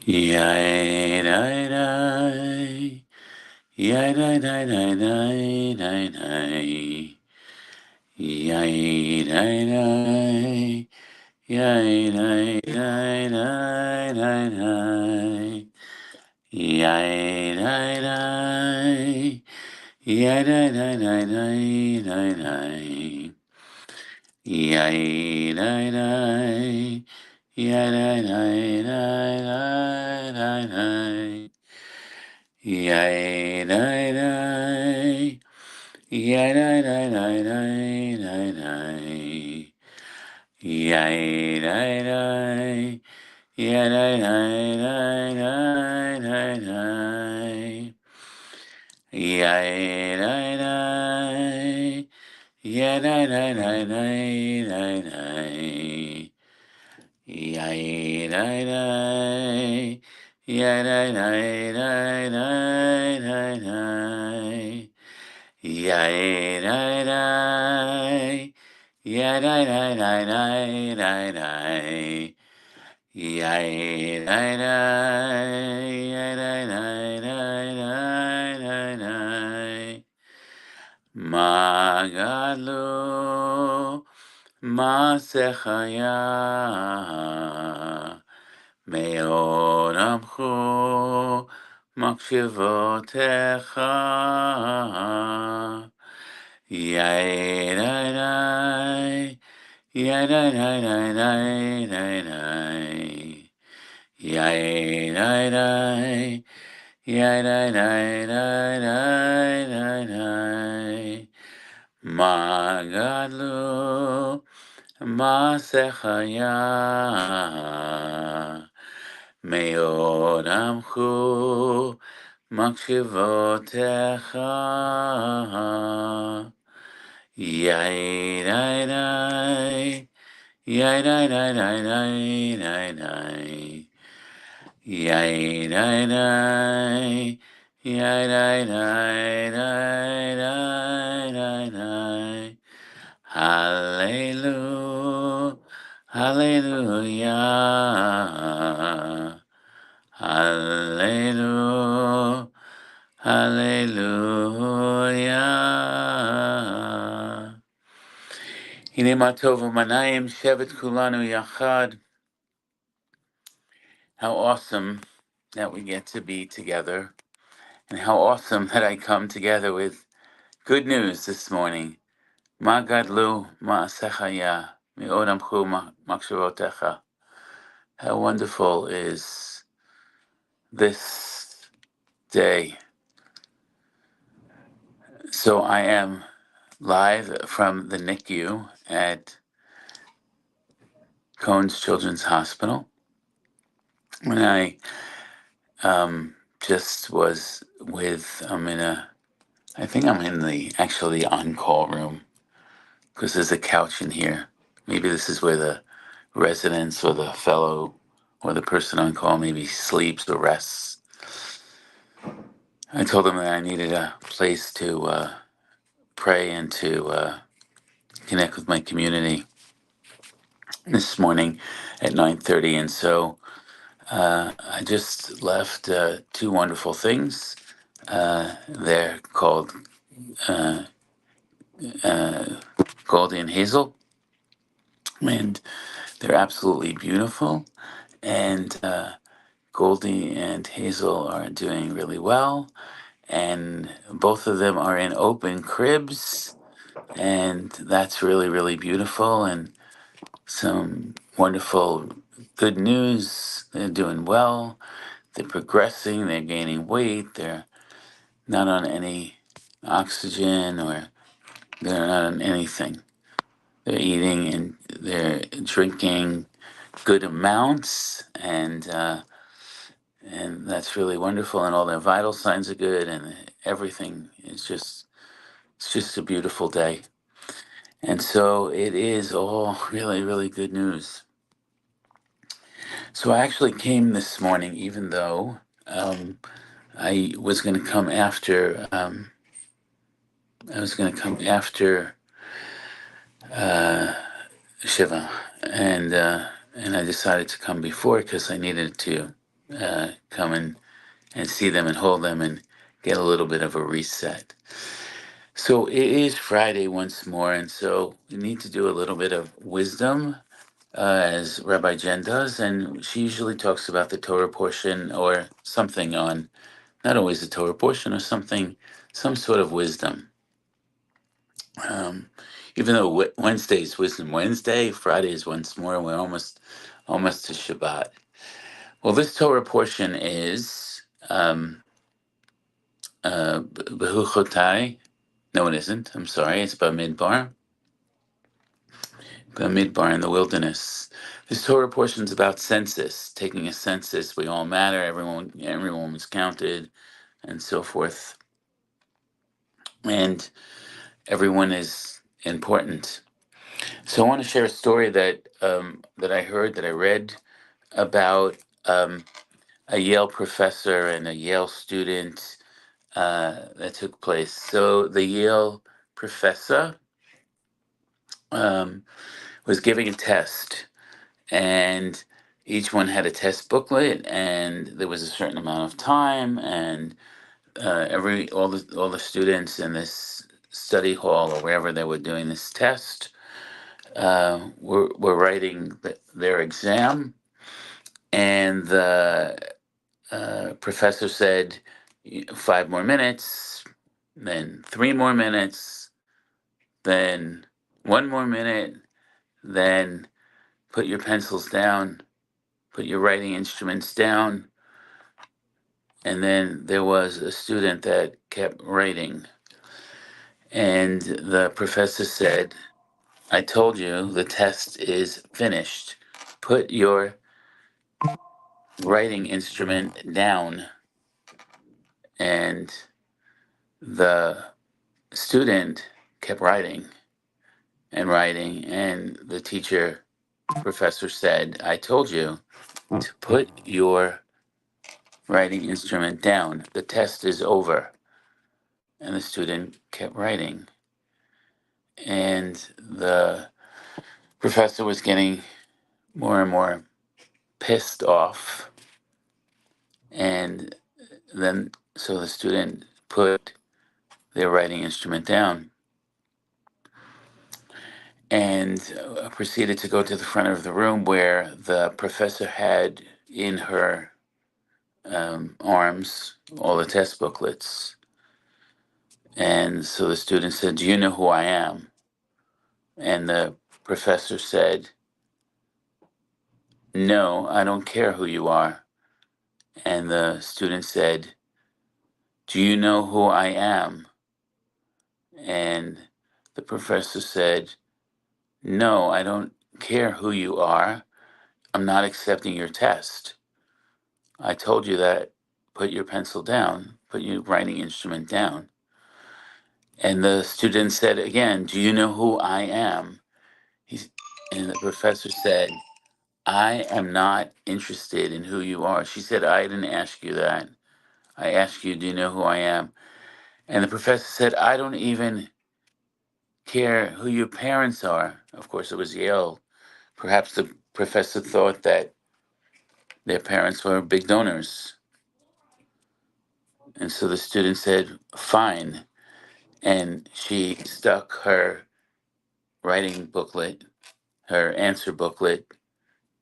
Yai dai dai, yai dai dai dai dai dai dai, yai dai dai, yai dai dai dai dai dai, yai dai dai, yai dai dai dai dai dai dai, yai dai dai, yai dai dai dai dai dai dai. Yay, day, day. Yay, day, day, day, day, day, day. Yay, day, day. Yay, day, day, day, day, day, day. Yay, day, day. Yay, day, day, day, day, day, day. Yay, day, day. Yeah, day, day, day, day, day, day. Yeah, day, day. Yeah, day, day, day, day, day, day. Yeah, day, day. Yeah, day, day, day, day, day, day. Magalu Masechaya. מאוד עמכו מקשיבותיך. יאי די די, יאי די די די די די די. יאי די די, יאי די די די די די די. מה גדלו מעשיך מאוד עמכו מקשיבותיך. יאי די די, יאי די די די די די די. יאי די די, יאי די די די די די די. Hallelujah, hallelujah, hallelujah, hallelujah. Hine ma tov u'manayim shevet kulanu yachad. How awesome that we get to be together, and how awesome that I come together with good news this morning. Ma gadlu ma'asechaya mi'od amchu machshavotecha. How wonderful is this day. So I am live from the NICU at Cohen's Children's Hospital. When I just was I think I'm in the on-call room, because there's a couch in here. Maybe this is where the residents or the fellow or the person on call maybe sleeps or rests. I told them that I needed a place to pray and to connect with my community this morning at 9:30, and so I just left two wonderful things. They're called Goldie and Hazel, and they're absolutely beautiful. And Goldie and Hazel are doing really well, and both of them are in open cribs, and that's really, really beautiful. And some wonderful good news. They're doing well. They're progressing. They're gaining weight. They're not on any oxygen, or they're not on anything. They're eating and they're drinking good amounts, and that's really wonderful. And all their vital signs are good, and everything is just a beautiful day. And so it is all really, really good news. So I actually came this morning, even though I was going to come after. I was going to come after Shiva, and I decided to come before because I needed to come and see them and hold them and get a little bit of a reset. So it is Friday once more, and so we need to do a little bit of wisdom, as Rabbi Jen does, and she usually talks about the Torah portion or something on, not always the Torah portion, or something, some sort of wisdom. Um, Even though Wednesday is Wisdom Wednesday, Friday is once more, and we're almost to Shabbat. Well, this Torah portion is Behuchotai. No, it isn't. I'm sorry. It's Bamidbar. Bamidbar in the wilderness. This Torah portion is about census, taking a census. We all matter. Everyone was counted, and so forth. And everyone is important. So I want to share a story that I heard, that I read about a Yale professor and a Yale student that took place. So the Yale professor um, was giving a test, and each one had a test booklet, and there was a certain amount of time, and all the students in this study hall or wherever they were doing this test were writing their exam, and the professor said 5 more minutes, then 3 more minutes, then 1 more minute, then put your pencils down, put your writing instruments down. And then there was a student that kept writing. And the professor said, I told you the test is finished. Put your writing instrument down. And the student kept writing and writing. And the professor said, I told you to put your writing instrument down. The test is over. And the student kept writing. And the professor was getting more and more pissed off. And then, so the student put their writing instrument down and proceeded to go to the front of the room where the professor had in her arms all the test booklets. And so the student said, do you know who I am? And the professor said, no, I don't care who you are. And the student said, do you know who I am? And the professor said, no, I don't care who you are. I'm not accepting your test. I told you that. Put your pencil down, put your writing instrument down. And the student said again, do you know who I am? He's, and the professor said, I am not interested in who you are. She said, I didn't ask you that. I asked you, do you know who I am? And the professor said, I don't even care who your parents are. Of course, it was Yale. Perhaps the professor thought that their parents were big donors. And so the student said, fine. And she stuck her writing booklet, her answer booklet,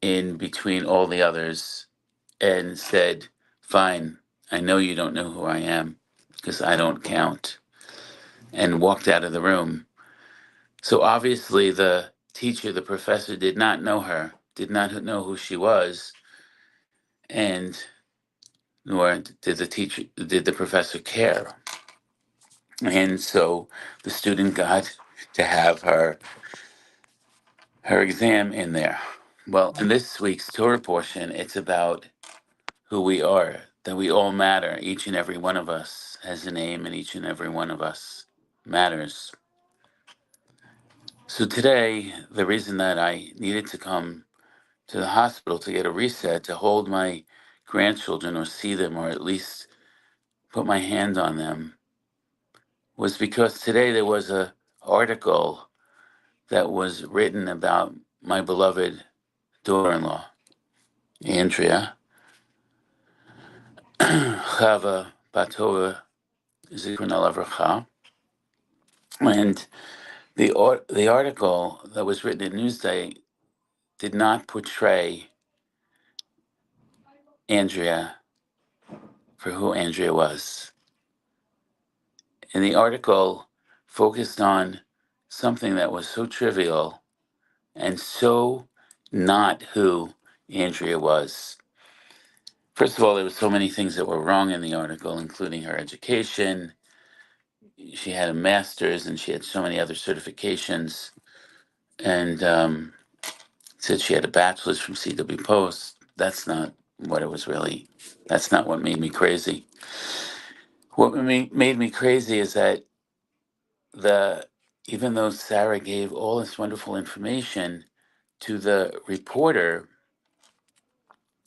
in between all the others and said, fine, I know you don't know who I am because I don't count, and walked out of the room. So obviously the teacher, the professor, did not know her, did not know who she was, and nor did the professor care. And so the student got to have her exam in there. Well, in this week's Torah portion, it's about who we are, that we all matter. Each and every one of us has a name, and each and every one of us matters. So today, the reason that I needed to come to the hospital to get a reset, to hold my grandchildren or see them or at least put my hand on them, was because today there was a article that was written about my beloved daughter-in-law, Andrea, Chava Batova Zikrona Lavracha, and the article that was written in Newsday did not portray Andrea for who Andrea was. And the article focused on something that was so trivial and so not who Andrea was. First of all, there were so many things that were wrong in the article, including her education. She had a master's and she had so many other certifications. And said she had a bachelor's from CW Post. That's not what it was really. That's not what made me crazy. What made me crazy is that the even though Sarah gave all this wonderful information to the reporter,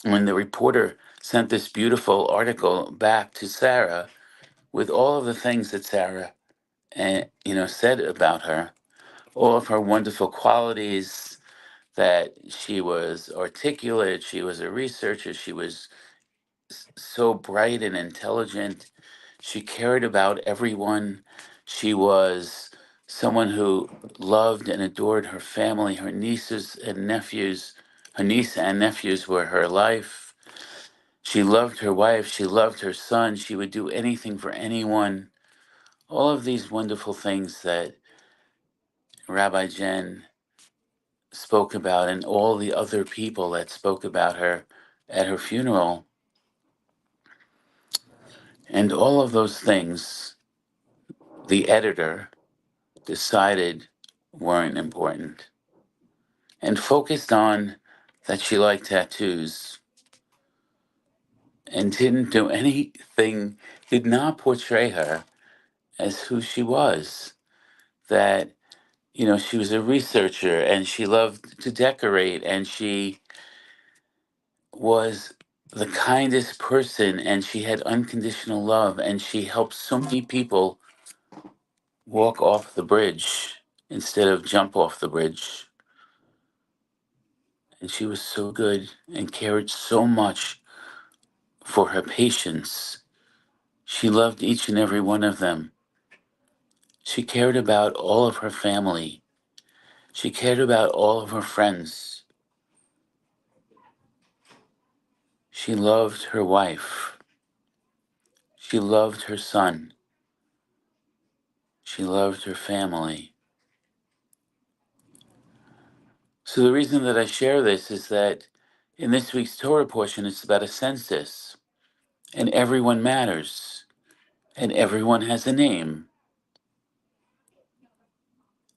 when the reporter sent this beautiful article back to Sarah with all of the things that Sarah said about her, all of her wonderful qualities, that she was articulate, she was a researcher, she was so bright and intelligent. She cared about everyone. She was someone who loved and adored her family, her nieces and nephews. Her niece and nephews were her life. She loved her wife. She loved her son. She would do anything for anyone. All of these wonderful things that Rabbi Jen spoke about, and all the other people that spoke about her at her funeral. And all of those things, the editor decided weren't important and focused on that she liked tattoos and didn't do anything, did not portray her as who she was. That, she was a researcher and she loved to decorate and she was the kindest person and she had unconditional love and she helped so many people walk off the bridge instead of jump off the bridge. And she was so good and cared so much for her patients. She loved each and every one of them. She cared about all of her family. She cared about all of her friends. She loved her wife. She loved her son. She loved her family. So the reason that I share this is that in this week's Torah portion, it's about a census, and everyone matters, and everyone has a name,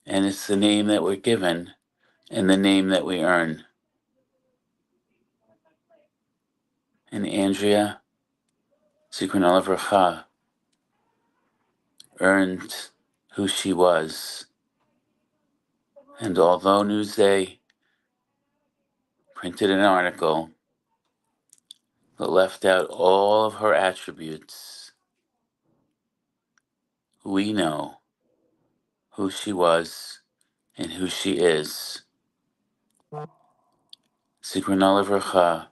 and it's the name that we're given and the name that we earn. And Andrea, Zikrona Lavracha, earned who she was. And although Newsday printed an article that left out all of her attributes, we know who she was and who she is. Zikrona Lavracha,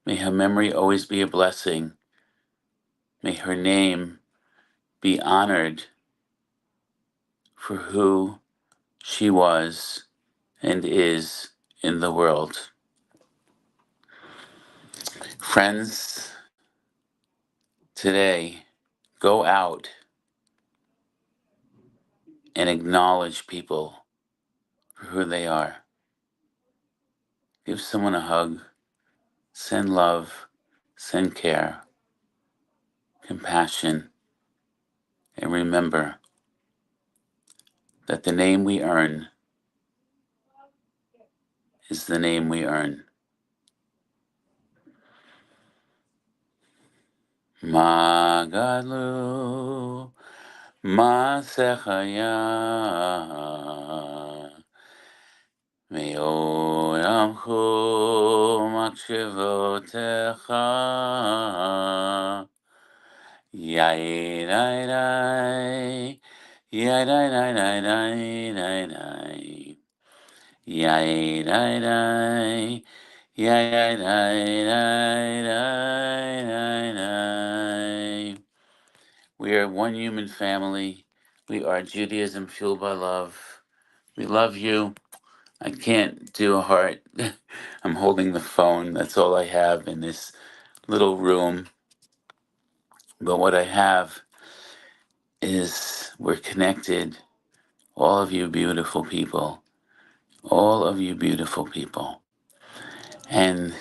may her memory always be a blessing. May her name be honored for who she was and is in the world. Friends, today, go out and acknowledge people for who they are. Give someone a hug, send love, send care, compassion, and remember that the name we earn is the name we earn. Ma gadlu masechaya me'olamchu makshivotecha yai dai dai yai dai dai dai dai dai dai yai dai dai Yeah, yeah, nine, nine, nine, nine, nine. We are one human family. We are Judaism fueled by love. We love you. I can't do a heart. I'm holding the phone. That's all I have in this little room. But what I have is we're connected. All of you beautiful people. All of you beautiful people. And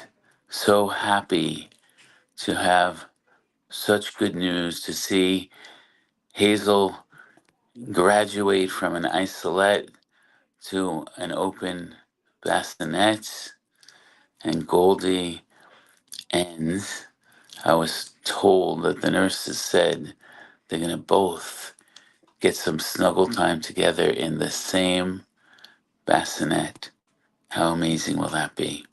so happy to have such good news to see Hazel graduate from an isolette to an open bassinet, and Goldie ends. I was told that the nurses said they're going to both get some snuggle time together in the same bassinet. How amazing will that be?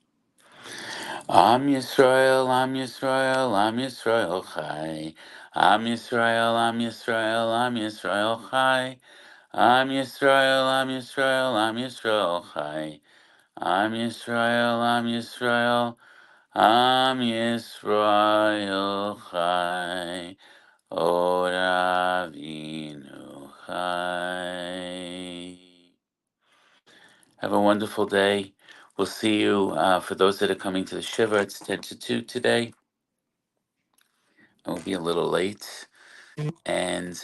Am Yisrael, Am Yisrael, Am Yisrael Chai. Am Yisrael, Am Yisrael, Am Yisrael Chai. Am Yisrael, Am Yisrael, Am Yisrael Chai. Am Yisrael, Am Yisrael, Am Yisrael Chai. Od Avinu Chai. Have a wonderful day. We'll see you. For those that are coming to the Shiva, it's 10 to 2 today. I will be a little late. And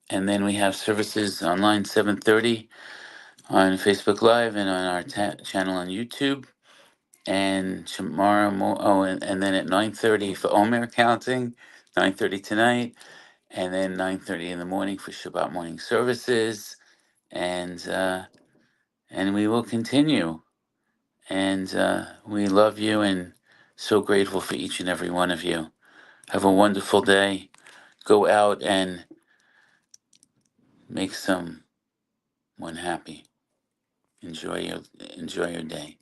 then we have services online 7:30 on Facebook Live and on our channel on YouTube. And tomorrow, and then at 9:30 for Omer counting, 9:30 tonight, and then 9:30 in the morning for Shabbat morning services. And we will continue. And we love you and so grateful for each and every one of you. Have a wonderful day. Go out and make someone happy. Enjoy your day.